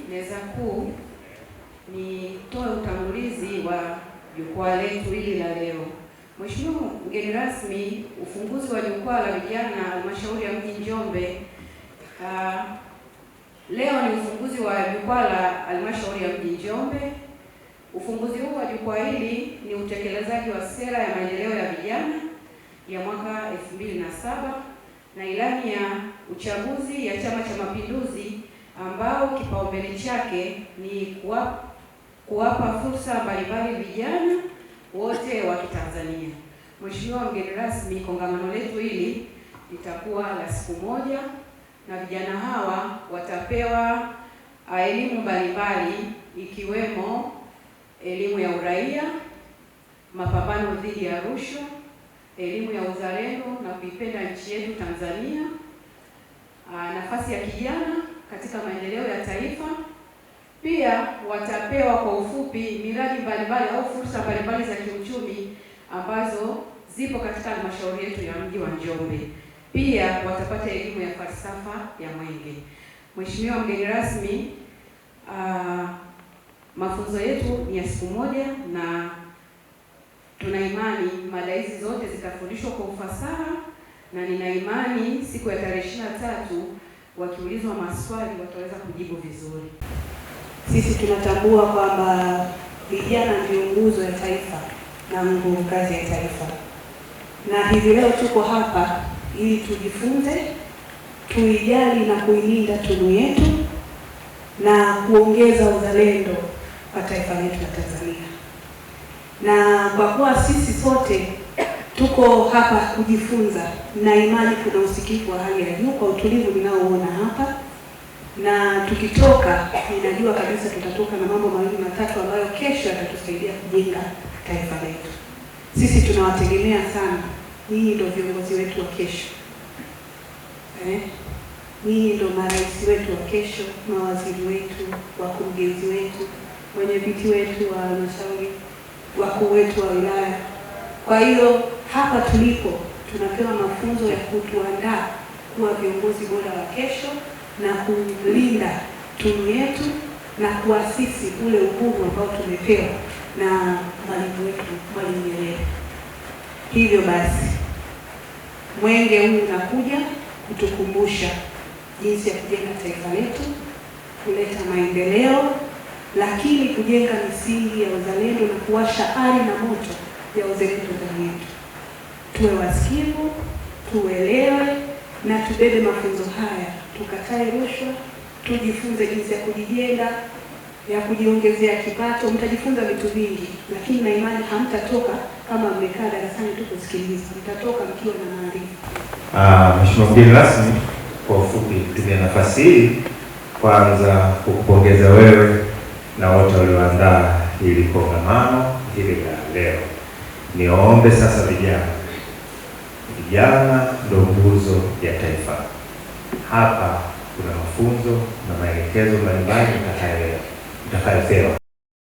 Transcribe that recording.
Meza kuu, nitoe utangulizi wa jukwaa letu hili la leo. Mheshimiwa mgeni rasmi, ufunguzi wa jukwaa la vijana halmashauri ya mji Njombe. Leo ni ufunguzi wa jukwaa la halmashauri ya mji Njombe. Ufunguzi huu wa jukwaa hili ni utekelezaji wa sera ya maendeleo ya vijana ya mwaka 2007 na ilani ya uchaguzi ya Chama cha Mapinduzi, ambao kipaumbele chake ni kuwapa fursa mbalimbali vijana wote wa Kitanzania. Mheshimiwa mgeni rasmi, kongamano letu hili litakuwa la siku moja na vijana hawa watapewa elimu mbalimbali ikiwemo elimu ya uraia, mapambano dhidi ya rushwa, elimu ya uzalendo na kuipenda nchi yetu Tanzania, nafasi ya kijana katika maendeleo ya taifa. Pia watapewa kwa ufupi miradi mbalimbali au fursa mbalimbali za kiuchumi ambazo zipo katika halmashauri yetu ya mji wa Njombe. Pia watapata elimu ya falsafa ya Mwenge. Mheshimiwa mgeni rasmi, mafunzo yetu ni ya siku moja na tuna imani mada hizi zote zitafundishwa kwa ufasaha, na nina imani siku ya tarehe 23 wakiulizwa maswali wataweza kujibu vizuri. Sisi tunatambua kwamba vijana ndio nguzo ya taifa na nguvu kazi ya taifa, na hivi leo tuko hapa ili tujifunze, tuijali na kuilinda tunu yetu na kuongeza uzalendo kwa taifa letu la Tanzania. Na kwa kuwa sisi sote tuko hapa kujifunza, na imani kuna usikivu wa hali ya juu kwa utulivu ninaoona hapa, na tukitoka ninajua kabisa tutatoka na mambo mawili matatu ambayo kesho yatatusaidia kujenga taifa letu. Sisi tunawategemea sana, ninyi ndio viongozi wetu wa kesho. Ninyi ndio marais wetu wa kesho, mawaziri wetu, wakurugenzi wetu, wenyeviti wetu wa halmashauri, wakuu wetu wa wilaya. Kwa hiyo hapa tulipo tunapewa mafunzo ya kutuandaa kuwa viongozi bora wa kesho na kulinda tunu yetu na kuasisi ule uhuru ambao tumepewa na mwalimu wetu, Mwalimu Nyerere. Hivyo basi Mwenge huu unakuja kutukumbusha jinsi ya kujenga taifa letu, kuleta maendeleo, lakini kujenga misingi ya uzalendo na kuwasha ari na moto ya uzalendo ndani yetu. Tuwe wasikivu, tuelewe na tubebe mafunzo haya, tukatae rushwa, tujifunze jinsi ya kujijenga, ya kujiongezea kipato. Mtajifunza vitu vingi, lakini na imani hamtatoka kama mmekaa darasani tu kusikiliza, mtatoka mkiwa na maarifa. Mheshimiwa mgeni rasmi, kwa ufupi tumia nafasi hii kwanza kukupongeza wewe na wote walioandaa hili kongamano hili la leo. Niombe sasa vijana ndio nguzo ya taifa. Hapa kuna mafunzo na maelekezo mbalimbali mtakayopewa.